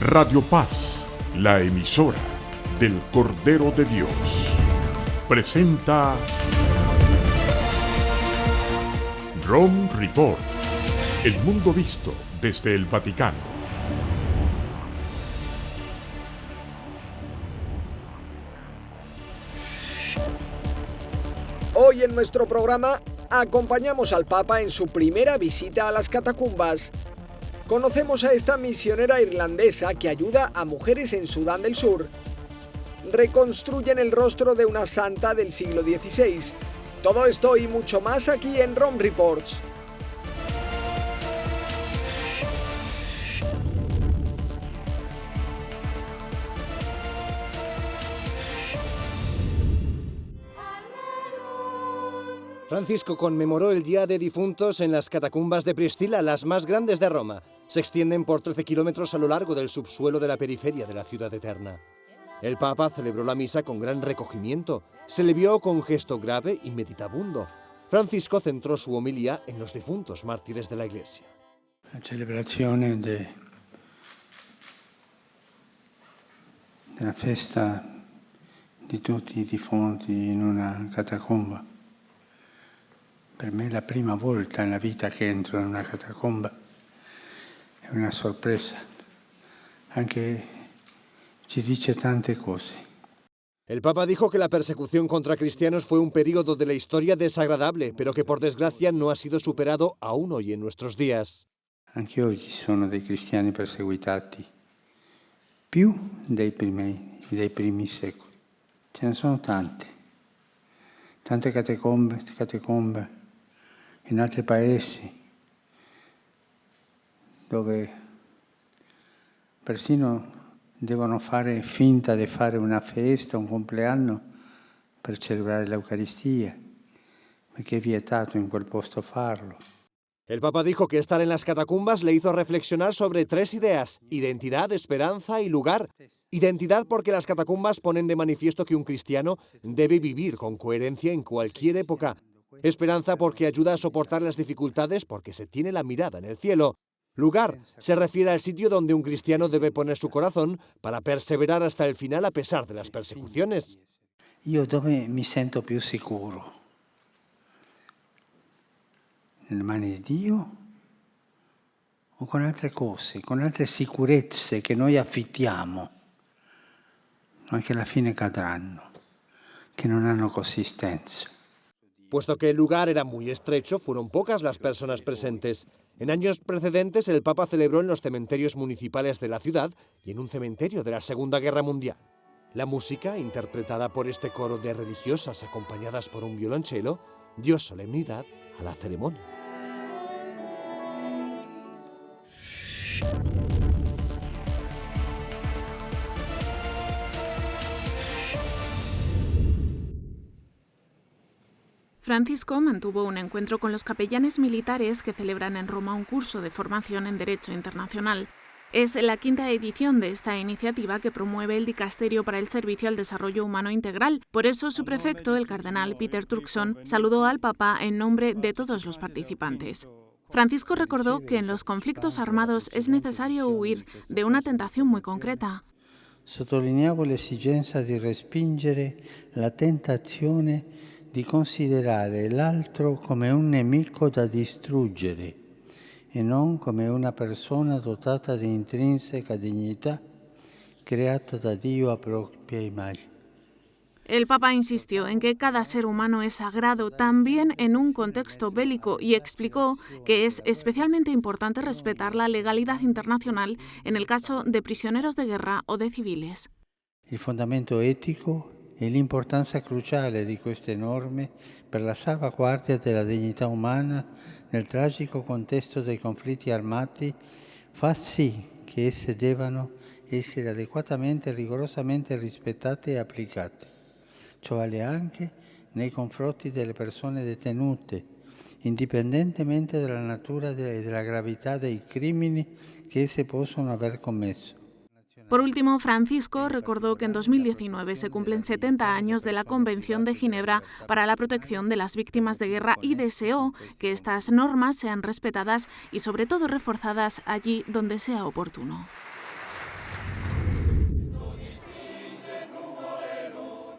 Radio Paz, la emisora del Cordero de Dios, presenta Rome Report, el mundo visto desde el Vaticano. Hoy en nuestro programa acompañamos al Papa en su primera visita a las catacumbas. Conocemos a esta misionera irlandesa que ayuda a mujeres en Sudán del Sur. Reconstruyen el rostro de una santa del siglo XVI. Todo esto y mucho más aquí en Rome Reports. Francisco conmemoró el Día de Difuntos en las catacumbas de Priscila, las más grandes de Roma. Se extienden por 13 kilómetros a lo largo del subsuelo de la periferia de la ciudad eterna. El Papa celebró la misa con gran recogimiento. Se le vio con gesto grave y meditabundo. Francisco centró su homilía en los difuntos mártires de la Iglesia. La celebrazione della festa di tutti i defunti in una catacomba. Per me è la prima volta nella vita che entro in una catacomba. È una sorpresa, anche ci dice tante cose. El Papa dijo que la persecución contra cristianos fue un periodo de la historia desagradable, pero que por desgracia no ha sido superado aún hoy en nuestros días. Anche oggi ci sono dei cristiani perseguitati, più dei primi secoli. Ce ne sono tante catacombe in altri paesi, dove persino devono fare finta di fare una festa, un compleanno, per celebrare l'Eucaristia, perché è vietato in quel posto farlo. El Papa dijo que estar en las catacumbas le hizo reflexionar sobre tres ideas: identidad, esperanza y lugar. Identidad porque las catacumbas ponen de manifiesto que un cristiano debe vivir con coherencia en cualquier época. Esperanza porque ayuda a soportar las dificultades porque se tiene la mirada en el cielo. Lugar se refiere al sitio donde un cristiano debe poner su corazón para perseverar hasta el final a pesar de las persecuciones. Io dove mi sento più sicuro? Nelle mani di Dio o con altre cose, con altre sicurezze che noi affittiamo, ma che alla fine cadranno, che non hanno consistenza. Puesto que el lugar era muy estrecho, fueron pocas las personas presentes. En años precedentes, el Papa celebró en los cementerios municipales de la ciudad y en un cementerio de la Segunda Guerra Mundial. La música, interpretada por este coro de religiosas acompañadas por un violonchelo, dio solemnidad a la ceremonia. Francisco mantuvo un encuentro con los capellanes militares que celebran en Roma un curso de formación en Derecho Internacional. Es la quinta edición de esta iniciativa que promueve el Dicasterio para el Servicio al Desarrollo Humano Integral. Por eso, su prefecto, el cardenal Peter Turkson, saludó al Papa en nombre de todos los participantes. Francisco recordó que en los conflictos armados es necesario huir de una tentación muy concreta. Sottolineavo l'esigenza di respingere la tentazione di considerare l'altro come un nemico da distruggere e non come una persona dotata di intrinseca dignità, creata da Dio a propria imagen. El Papa insistió en que cada ser humano es sagrado también en un contexto bélico y explicó que es especialmente importante respetar la legalidad internacional en el caso de prisioneros de guerra o de civiles. Il fondamento etico e l'importanza cruciale di queste norme per la salvaguardia della dignità umana nel tragico contesto dei conflitti armati fa sì che esse debbano essere adeguatamente e rigorosamente rispettate e applicate. Ciò vale anche nei confronti delle persone detenute, indipendentemente dalla natura e della gravità dei crimini che esse possono aver commesso. Por último, Francisco recordó que en 2019 se cumplen 70 años de la Convención de Ginebra para la protección de las víctimas de guerra y deseó que estas normas sean respetadas y sobre todo reforzadas allí donde sea oportuno.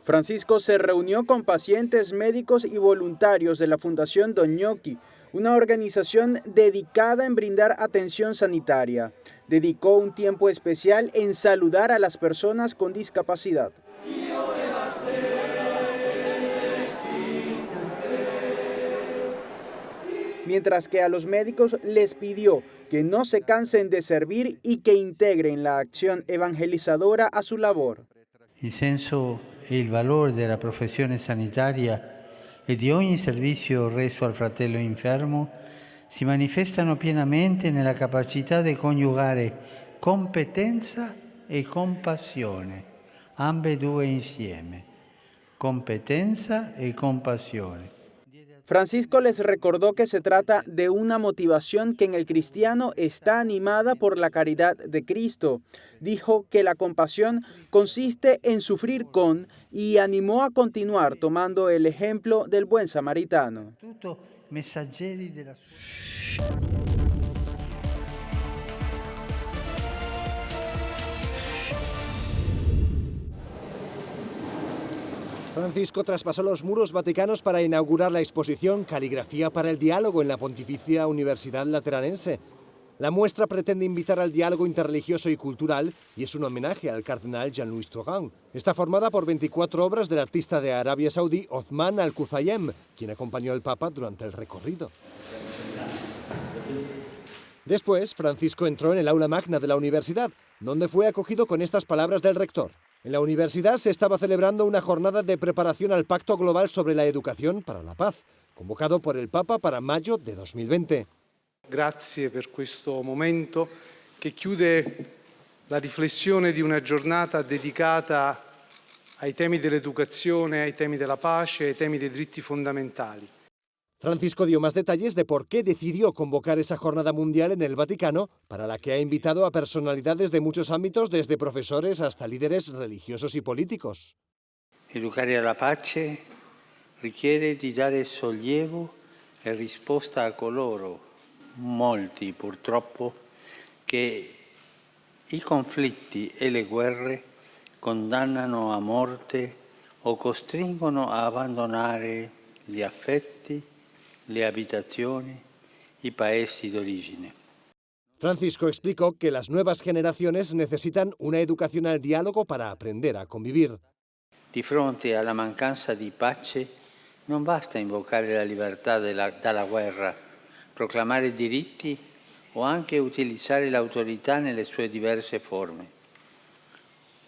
Francisco se reunió con pacientes, médicos y voluntarios de la Fundación Don Ñoqui, una organización dedicada en brindar atención sanitaria. Dedicó un tiempo especial en saludar a las personas con discapacidad. Mientras que a los médicos les pidió que no se cansen de servir y que integren la acción evangelizadora a su labor. Il senso e il valore della professione sanitaria e di ogni servizio reso al fratello infermo si manifestano pienamente nella capacità di coniugare competenza e compassione, ambedue insieme. Competenza e compassione. Francisco les recordó que se trata de una motivación que en el cristiano está animada por la caridad de Cristo. Dijo que la compasión consiste en sufrir con y animó a continuar tomando el ejemplo del buen samaritano. Messaggeri della sua. Francisco traspasó los muros vaticanos para inaugurar la exposición Caligrafía para el Diálogo en la Pontificia Universidad Lateranense. La muestra pretende invitar al diálogo interreligioso y cultural y es un homenaje al cardenal Jean-Louis Tauran. Está formada por 24 obras del artista de Arabia Saudí Othman Al-Khuzayem, quien acompañó al Papa durante el recorrido. Después, Francisco entró en el aula magna de la universidad, donde fue acogido con estas palabras del rector. En la universidad se estaba celebrando una jornada de preparación al Pacto Global sobre la Educación para la Paz, convocado por el Papa para mayo de 2020. Grazie per questo momento che chiude la riflessione di una giornata dedicata ai temi dell'educazione, ai temi della pace, ai temi dei diritti fondamentali. Francisco dio más detalles de por qué decidió convocar esa jornada mundial en el Vaticano, para la que ha invitado a personalidades de muchos ámbitos, desde profesores hasta líderes religiosos y políticos. Educare alla pace richiede di dare sollievo e risposta a coloro, molti purtroppo, che i conflitti e le guerre condannano a morte o costringono a abbandonare gli affetti, le abitazioni, i paesi d'origine. Francisco explicó que las nuevas generaciones necesitan una educación al diálogo para aprender a convivir. Di fronte alla mancanza di pace non basta invocare la libertà dalla guerra, proclamare diritti o anche utilizzare l'autorità nelle sue diverse forme.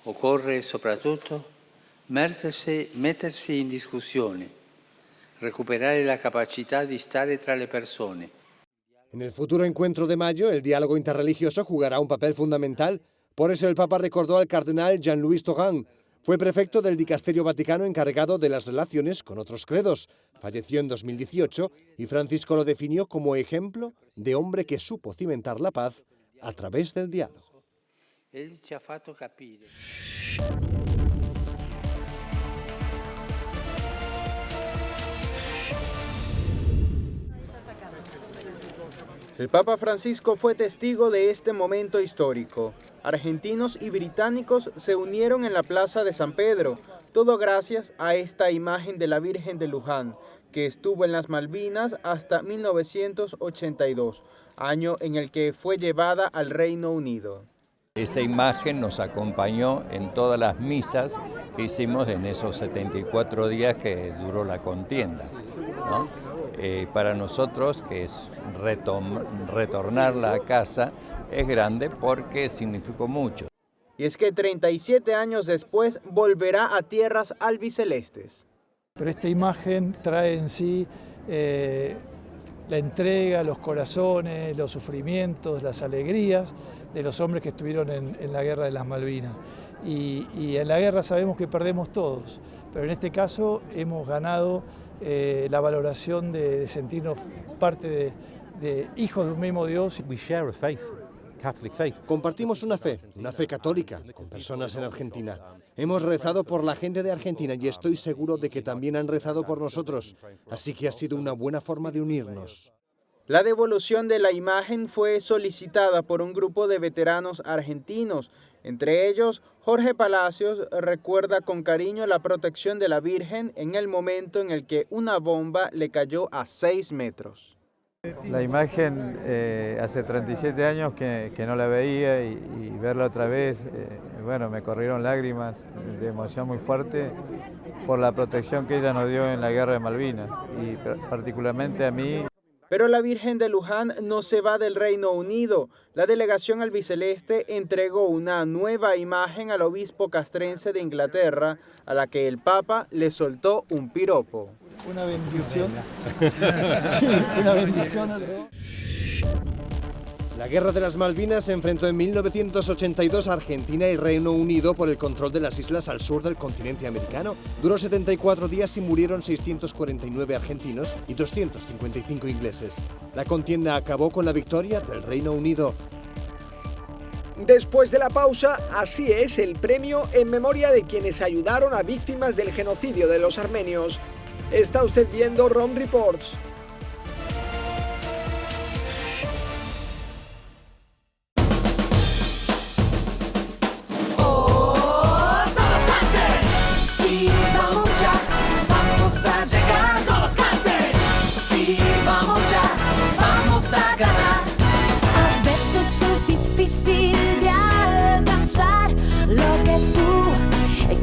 Occorre soprattutto mettersi in discussione, recuperare la capacità di stare tra le persone. En el futuro encuentro de mayo, el diálogo interreligioso jugará un papel fundamental. Por eso el Papa recordó al cardenal Jean-Louis Tauran. Fue prefecto del Dicasterio Vaticano encargado de las relaciones con otros credos. Falleció en 2018 y Francisco lo definió como ejemplo de hombre que supo cimentar la paz a través del diálogo. Él ci ha fatto capire. El Papa Francisco fue testigo de este momento histórico. Argentinos y británicos se unieron en la Plaza de San Pedro, todo gracias a esta imagen de la Virgen de Luján, que estuvo en las Malvinas hasta 1982, año en el que fue llevada al Reino Unido. Esa imagen nos acompañó en todas las misas que hicimos en esos 74 días que duró la contienda, ¿no? Para nosotros, que es retornarla a casa, es grande porque significó mucho. Y es que 37 años después volverá a tierras albicelestes. Pero esta imagen trae en sí la entrega, los corazones, los sufrimientos, las alegrías de los hombres que estuvieron en la guerra de las Malvinas. Y en la guerra sabemos que perdemos todos, pero en este caso hemos ganado la valoración de sentirnos parte de hijos de un mismo Dios. Compartimos una fe católica, con personas en Argentina. Hemos rezado por la gente de Argentina y estoy seguro de que también han rezado por nosotros, así que ha sido una buena forma de unirnos. La devolución de la imagen fue solicitada por un grupo de veteranos argentinos. Entre ellos, Jorge Palacios recuerda con cariño la protección de la Virgen en el momento en el que una bomba le cayó a 6 metros. La imagen hace 37 años que no la veía y verla otra vez, bueno, me corrieron lágrimas de emoción muy fuerte por la protección que ella nos dio en la Guerra de Malvinas y particularmente a mí. Pero la Virgen de Luján no se va del Reino Unido. La delegación albiceleste entregó una nueva imagen al obispo castrense de Inglaterra, a la que el Papa le soltó un piropo. Una bendición. Sí, una bendición. La Guerra de las Malvinas se enfrentó en 1982 a Argentina y Reino Unido por el control de las islas al sur del continente americano. Duró 74 días y murieron 649 argentinos y 255 ingleses. La contienda acabó con la victoria del Reino Unido. Después de la pausa, así es el premio en memoria de quienes ayudaron a víctimas del genocidio de los armenios. Está usted viendo ROM Reports.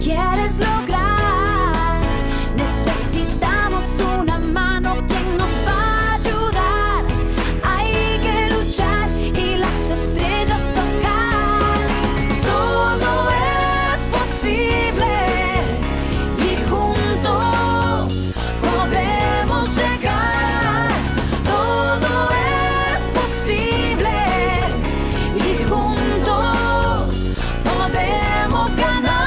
Quieres lograr, necesitamos una mano que nos va a ayudar. Hay que luchar y las estrellas tocar. Todo es posible y juntos podemos llegar. Todo es posible y juntos podemos ganar.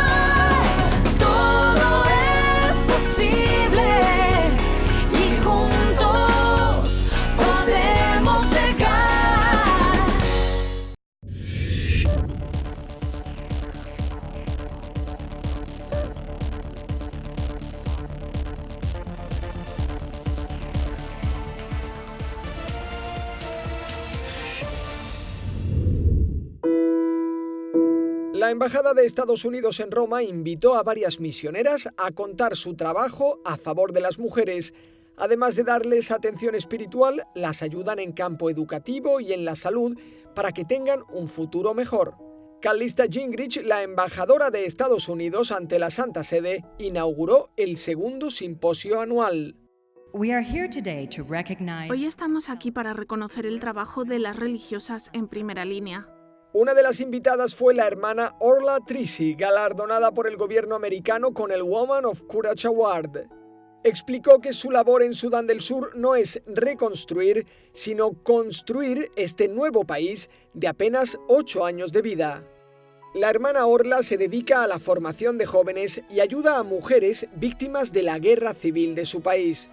La Embajada de Estados Unidos en Roma invitó a varias misioneras a contar su trabajo a favor de las mujeres. Además de darles atención espiritual, las ayudan en campo educativo y en la salud para que tengan un futuro mejor. Callista Gingrich, la embajadora de Estados Unidos ante la Santa Sede, inauguró el segundo simposio anual. Hoy estamos aquí para reconocer el trabajo de las religiosas en primera línea. Una de las invitadas fue la hermana Orla Trisi, galardonada por el gobierno americano con el Woman of Courage Award. Explicó que su labor en Sudán del Sur no es reconstruir, sino construir este nuevo país de apenas 8 años de vida. La hermana Orla se dedica a la formación de jóvenes y ayuda a mujeres víctimas de la guerra civil de su país.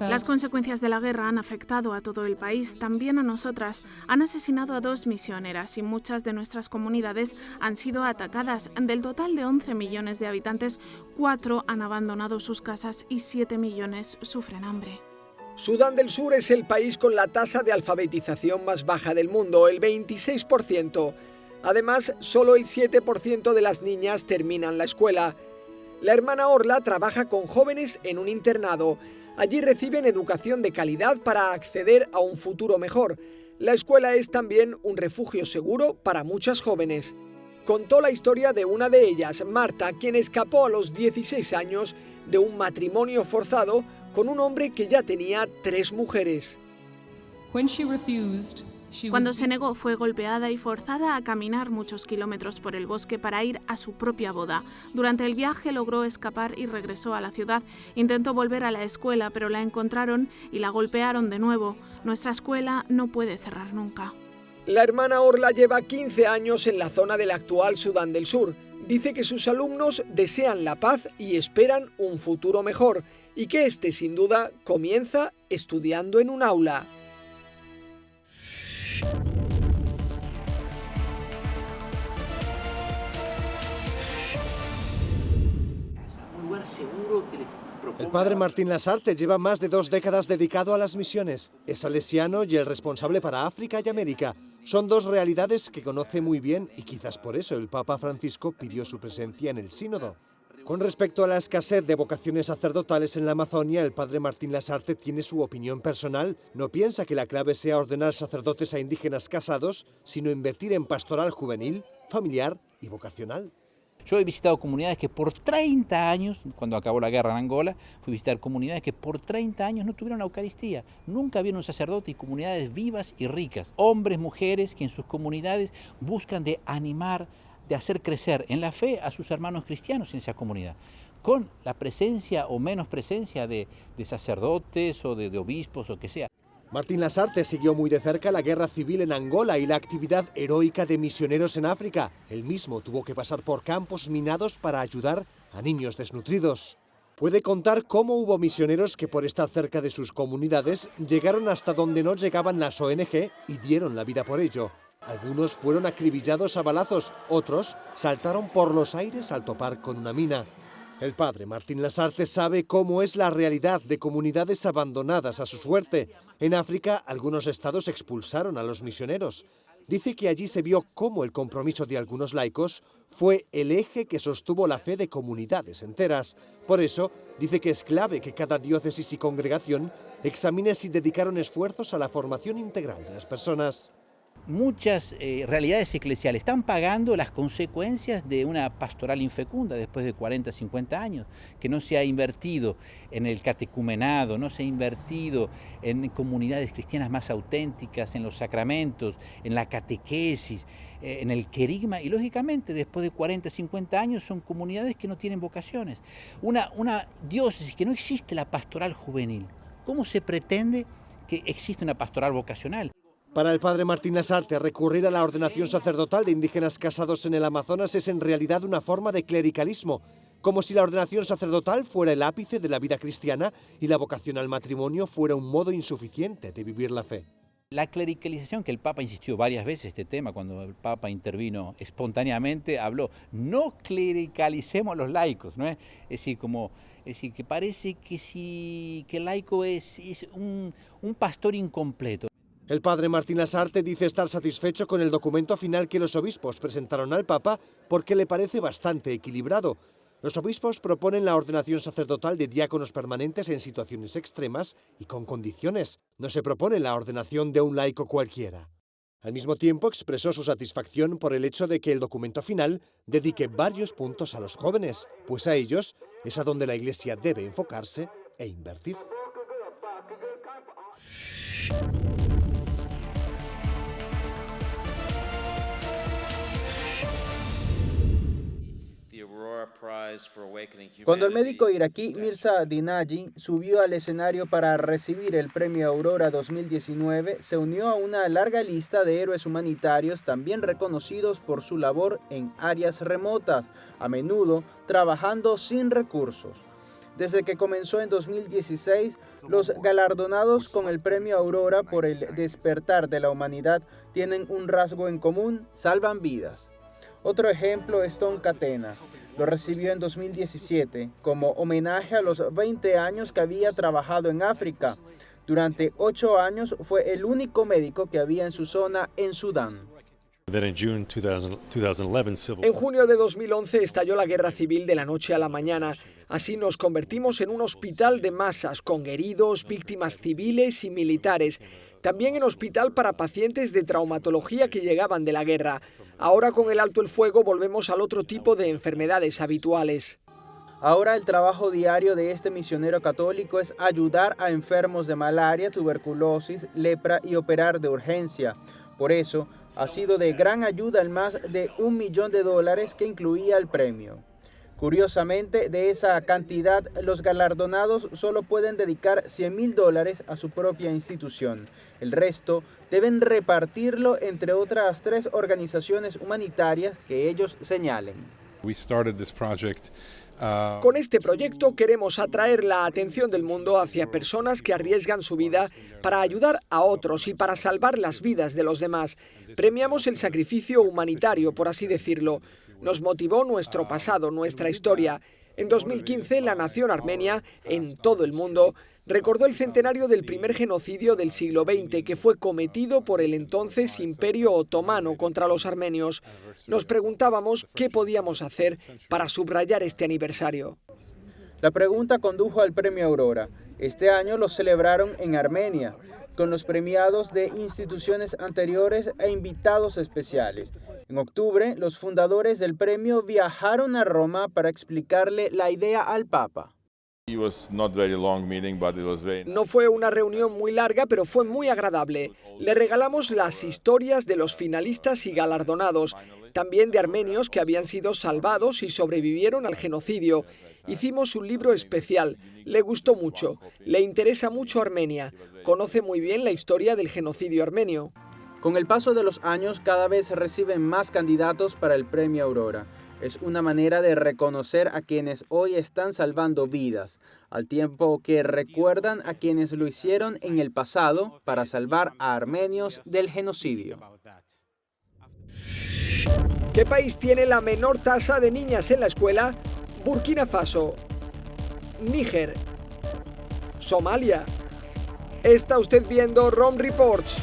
Las consecuencias de la guerra han afectado a todo el país, también a nosotras. Han asesinado a 2 misioneras y muchas de nuestras comunidades han sido atacadas. Del total de 11 millones de habitantes, 4 han abandonado sus casas y 7 millones sufren hambre. Sudán del Sur es el país con la tasa de alfabetización más baja del mundo, el 26%. Además, solo el 7% de las niñas terminan la escuela. La hermana Orla trabaja con jóvenes en un internado. Allí reciben educación de calidad para acceder a un futuro mejor. La escuela es también un refugio seguro para muchas jóvenes. Contó la historia de una de ellas, Marta, quien escapó a los 16 años de un matrimonio forzado con un hombre que ya tenía 3 mujeres. Cuando se negó, fue golpeada y forzada a caminar muchos kilómetros por el bosque para ir a su propia boda. Durante el viaje logró escapar y regresó a la ciudad. Intentó volver a la escuela, pero la encontraron y la golpearon de nuevo. Nuestra escuela no puede cerrar nunca. La hermana Orla lleva 15 años en la zona del actual Sudán del Sur. Dice que sus alumnos desean la paz y esperan un futuro mejor, y que este, sin duda, comienza estudiando en un aula. Un lugar seguro que les El padre Martín Lasarte lleva más de 2 décadas dedicado a las misiones. Es salesiano y el responsable para África y América. Son 2 realidades que conoce muy bien y quizás por eso el Papa Francisco pidió su presencia en el sínodo. Con respecto a la escasez de vocaciones sacerdotales en la Amazonia, el padre Martín Lasarte tiene su opinión personal. No piensa que la clave sea ordenar sacerdotes a indígenas casados, sino invertir en pastoral juvenil, familiar y vocacional. Yo he visitado comunidades que por 30 años, cuando acabó la guerra en Angola, fui a visitar comunidades que por 30 años no tuvieron la Eucaristía. Nunca vieron un sacerdote y comunidades vivas y ricas. Hombres, mujeres que en sus comunidades buscan de animar, de hacer crecer en la fe a sus hermanos cristianos en esa comunidad. Con la presencia o menos presencia de sacerdotes o de obispos o que sea. Martín Lasarte siguió muy de cerca la guerra civil en Angola y la actividad heroica de misioneros en África. Él mismo tuvo que pasar por campos minados para ayudar a niños desnutridos. Puede contar cómo hubo misioneros que por estar cerca de sus comunidades llegaron hasta donde no llegaban las ONG y dieron la vida por ello. Algunos fueron acribillados a balazos, otros saltaron por los aires al topar con una mina. El padre Martín Lasarte sabe cómo es la realidad de comunidades abandonadas a su suerte. En África, algunos estados expulsaron a los misioneros. Dice que allí se vio cómo el compromiso de algunos laicos fue el eje que sostuvo la fe de comunidades enteras. Por eso, dice que es clave que cada diócesis y congregación examine si dedicaron esfuerzos a la formación integral de las personas. Muchas realidades eclesiales están pagando las consecuencias de una pastoral infecunda después de 40, 50 años, que no se ha invertido en el catecumenado, no se ha invertido en comunidades cristianas más auténticas, en los sacramentos, en la catequesis, en el querigma, y lógicamente después de 40, 50 años son comunidades que no tienen vocaciones. Una diócesis que no existe la pastoral juvenil, ¿cómo se pretende que existe una pastoral vocacional? Para el padre Martín Lasarte, recurrir a la ordenación sacerdotal de indígenas casados en el Amazonas es en realidad una forma de clericalismo, como si la ordenación sacerdotal fuera el ápice de la vida cristiana y la vocación al matrimonio fuera un modo insuficiente de vivir la fe. La clericalización, que el Papa insistió varias veces este tema, cuando el Papa intervino espontáneamente, habló, no clericalicemos los laicos, ¿no es? Es decir, que parece que el laico es un pastor incompleto. El padre Martín Lasarte dice estar satisfecho con el documento final que los obispos presentaron al Papa porque le parece bastante equilibrado. Los obispos proponen la ordenación sacerdotal de diáconos permanentes en situaciones extremas y con condiciones. No se propone la ordenación de un laico cualquiera. Al mismo tiempo expresó su satisfacción por el hecho de que el documento final dedique varios puntos a los jóvenes, pues a ellos es a donde la Iglesia debe enfocarse e invertir. Cuando el médico iraquí Mirza Dinaji subió al escenario para recibir el premio Aurora 2019, se unió a una larga lista de héroes humanitarios también reconocidos por su labor en áreas remotas, a menudo trabajando sin recursos. Desde que comenzó en 2016, los galardonados con el premio Aurora por el despertar de la humanidad tienen un rasgo en común: salvan vidas. Otro ejemplo es Tom Catena. Lo recibió en 2017 como homenaje a los 20 años que había trabajado en África. Durante 8 años fue el único médico que había en su zona en Sudán. En junio de 2011 estalló la guerra civil de la noche a la mañana. Así nos convertimos en un hospital de masas con heridos, víctimas civiles y militares. También en hospital para pacientes de traumatología que llegaban de la guerra. Ahora con el alto el fuego volvemos al otro tipo de enfermedades habituales. Ahora el trabajo diario de este misionero católico es ayudar a enfermos de malaria, tuberculosis, lepra y operar de urgencia. Por eso ha sido de gran ayuda el más de $1 millón que incluía el premio. Curiosamente, de esa cantidad, los galardonados solo pueden dedicar $100,000 a su propia institución. El resto deben repartirlo entre otras 3 organizaciones humanitarias que ellos señalen. Con este proyecto queremos atraer la atención del mundo hacia personas que arriesgan su vida para ayudar a otros y para salvar las vidas de los demás. Premiamos el sacrificio humanitario, por así decirlo. Nos motivó nuestro pasado, nuestra historia. En 2015, la nación armenia, en todo el mundo, recordó el centenario del primer genocidio del siglo XX que fue cometido por el entonces Imperio Otomano contra los armenios. Nos preguntábamos qué podíamos hacer para subrayar este aniversario. La pregunta condujo al Premio Aurora. Este año lo celebraron en Armenia, con los premiados de instituciones anteriores e invitados especiales. En octubre, los fundadores del premio viajaron a Roma para explicarle la idea al Papa. No fue una reunión muy larga, pero fue muy agradable. Le regalamos las historias de los finalistas y galardonados, también de armenios que habían sido salvados y sobrevivieron al genocidio. Hicimos un libro especial, le gustó mucho, le interesa mucho Armenia, conoce muy bien la historia del genocidio armenio. Con el paso de los años, cada vez reciben más candidatos para el Premio Aurora. Es una manera de reconocer a quienes hoy están salvando vidas, al tiempo que recuerdan a quienes lo hicieron en el pasado para salvar a armenios del genocidio. ¿Qué país tiene la menor tasa de niñas en la escuela? Burkina Faso, Níger, Somalia. Está usted viendo ROM Reports.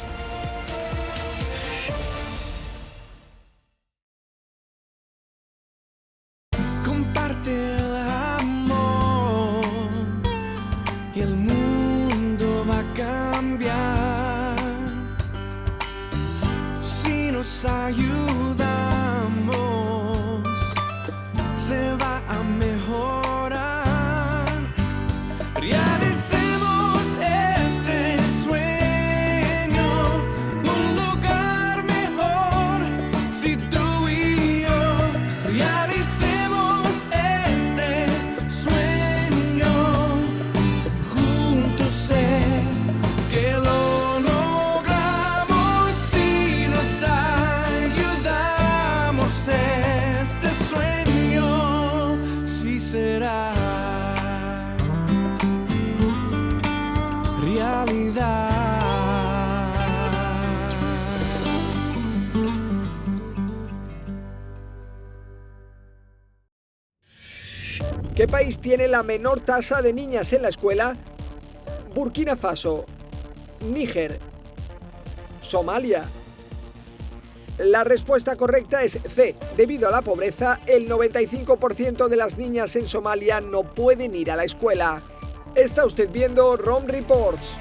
Comparte el amor y el mundo va a cambiar si nos ayudamos. Se va a mejorar. Realicemos este sueño, un lugar mejor. Si tú y yo realicemos este sueño, juntos sé que lo logramos si nos ayudamos. Este sueño sí será realidad. ¿Qué país tiene la menor tasa de niñas en la escuela? Burkina Faso, Níger, Somalia. La respuesta correcta es C. Debido a la pobreza, el 95% de las niñas en Somalia no pueden ir a la escuela. Está usted viendo ROM Reports.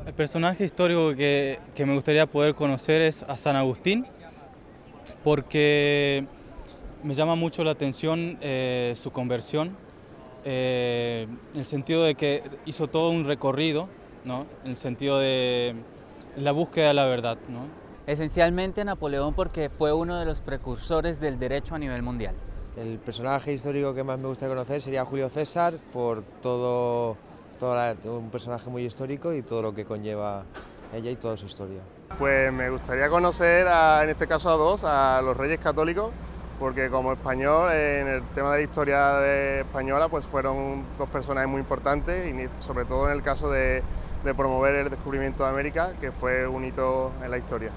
El personaje histórico que me gustaría poder conocer es a San Agustín, porque me llama mucho la atención su conversión, en el sentido de que hizo todo un recorrido, ¿no? En el sentido de la búsqueda de la verdad, ¿no? Esencialmente Napoleón, porque fue uno de los precursores del derecho a nivel mundial. El personaje histórico que más me gusta conocer sería Julio César, por un personaje muy histórico y todo lo que conlleva ella y toda su historia. Pues me gustaría conocer, en este caso a los Reyes Católicos, porque como español, en el tema de la historia española, pues fueron dos personajes muy importantes, y sobre todo en el caso de promover el descubrimiento de América, que fue un hito en la historia.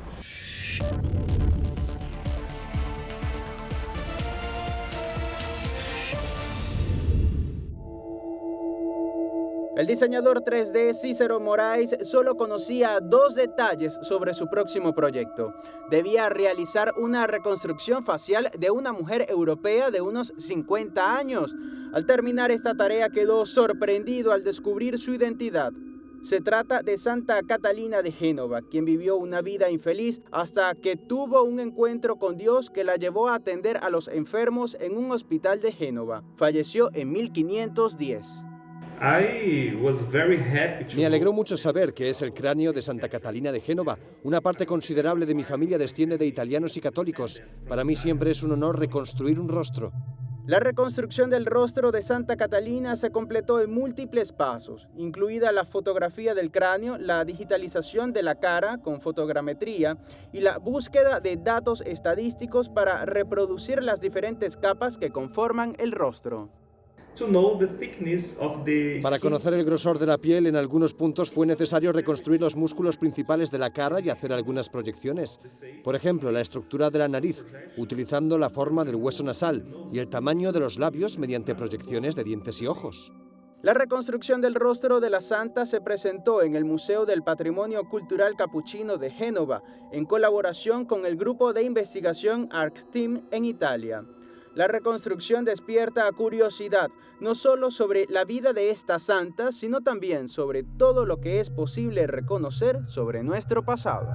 El diseñador 3D Cícero Moraes solo conocía 2 detalles sobre su próximo proyecto. Debía realizar una reconstrucción facial de una mujer europea de unos 50 años. Al terminar esta tarea quedó sorprendido al descubrir su identidad. Se trata de Santa Catalina de Génova, quien vivió una vida infeliz hasta que tuvo un encuentro con Dios que la llevó a atender a los enfermos en un hospital de Génova. Falleció en 1510. Me alegró mucho saber que es el cráneo de Santa Catalina de Génova. Una parte considerable de mi familia desciende de italianos y católicos. Para mí siempre es un honor reconstruir un rostro. La reconstrucción del rostro de Santa Catalina se completó en múltiples pasos, incluida la fotografía del cráneo, la digitalización de la cara con fotogrametría y la búsqueda de datos estadísticos para reproducir las diferentes capas que conforman el rostro. Para conocer el grosor de la piel, en algunos puntos fue necesario reconstruir los músculos principales de la cara y hacer algunas proyecciones. Por ejemplo, la estructura de la nariz, utilizando la forma del hueso nasal, y el tamaño de los labios mediante proyecciones de dientes y ojos. La reconstrucción del rostro de la santa se presentó en el Museo del Patrimonio Cultural Capuchino de Génova, en colaboración con el grupo de investigación ArcTeam en Italia. La reconstrucción despierta curiosidad, no solo sobre la vida de esta santa, sino también sobre todo lo que es posible reconocer sobre nuestro pasado.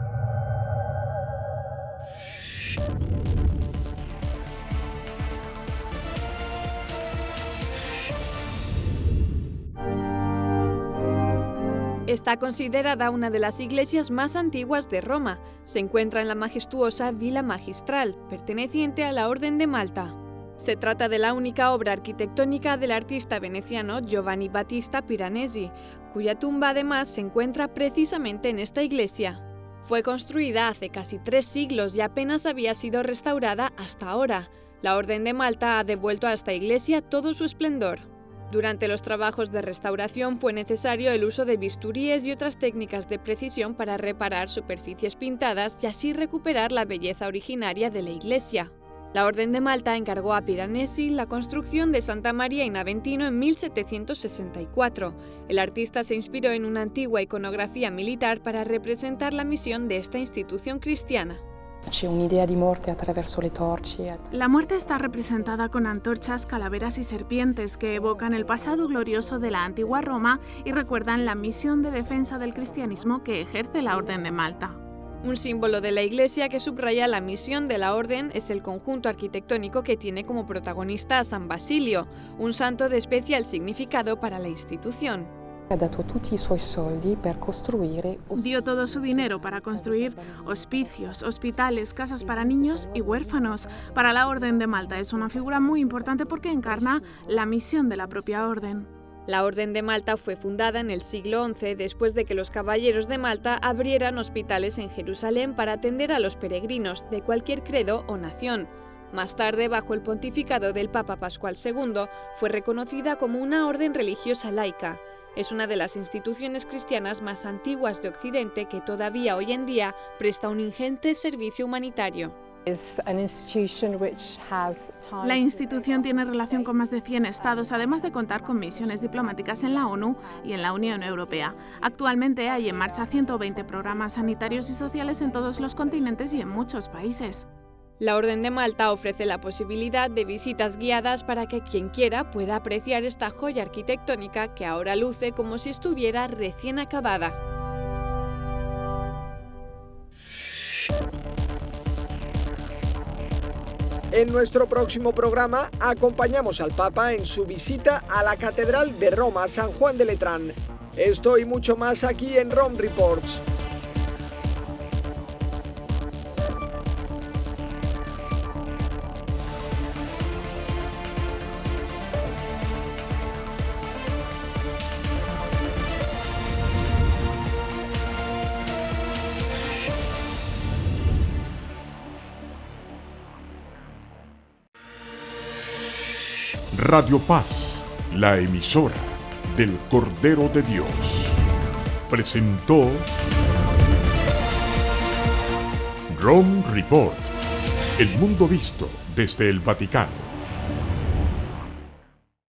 Está considerada una de las iglesias más antiguas de Roma. Se encuentra en la majestuosa Villa Magistral, perteneciente a la Orden de Malta. Se trata de la única obra arquitectónica del artista veneciano Giovanni Battista Piranesi, cuya tumba además se encuentra precisamente en esta iglesia. Fue construida hace casi 3 siglos y apenas había sido restaurada hasta ahora. La Orden de Malta ha devuelto a esta iglesia todo su esplendor. Durante los trabajos de restauración fue necesario el uso de bisturíes y otras técnicas de precisión para reparar superficies pintadas y así recuperar la belleza originaria de la iglesia. La Orden de Malta encargó a Piranesi la construcción de Santa María in Aventino en 1764. El artista se inspiró en una antigua iconografía militar para representar la misión de esta institución cristiana. La muerte está representada con antorchas, calaveras y serpientes que evocan el pasado glorioso de la antigua Roma y recuerdan la misión de defensa del cristianismo que ejerce la Orden de Malta. Un símbolo de la Iglesia que subraya la misión de la Orden es el conjunto arquitectónico que tiene como protagonista a San Basilio, un santo de especial significado para la institución. Dio todo su dinero para construir hospicios, hospitales, casas para niños y huérfanos. Para la Orden de Malta es una figura muy importante porque encarna la misión de la propia orden. La Orden de Malta fue fundada en el siglo XI después de que los caballeros de Malta abrieran hospitales en Jerusalén para atender a los peregrinos de cualquier credo o nación. Más tarde, bajo el pontificado del Papa Pascual II, fue reconocida como una orden religiosa laica. Es una de las instituciones cristianas más antiguas de Occidente que todavía hoy en día presta un ingente servicio humanitario. La institución tiene relación con más de 100 estados, además de contar con misiones diplomáticas en la ONU y en la Unión Europea. Actualmente hay en marcha 120 programas sanitarios y sociales en todos los continentes y en muchos países. La Orden de Malta ofrece la posibilidad de visitas guiadas para que quien quiera pueda apreciar esta joya arquitectónica que ahora luce como si estuviera recién acabada. En nuestro próximo programa acompañamos al Papa en su visita a la Catedral de Roma, San Juan de Letrán. Esto y mucho más aquí en Rome Reports. Radio Paz, la emisora del Cordero de Dios, presentó Rome Report, el mundo visto desde el Vaticano.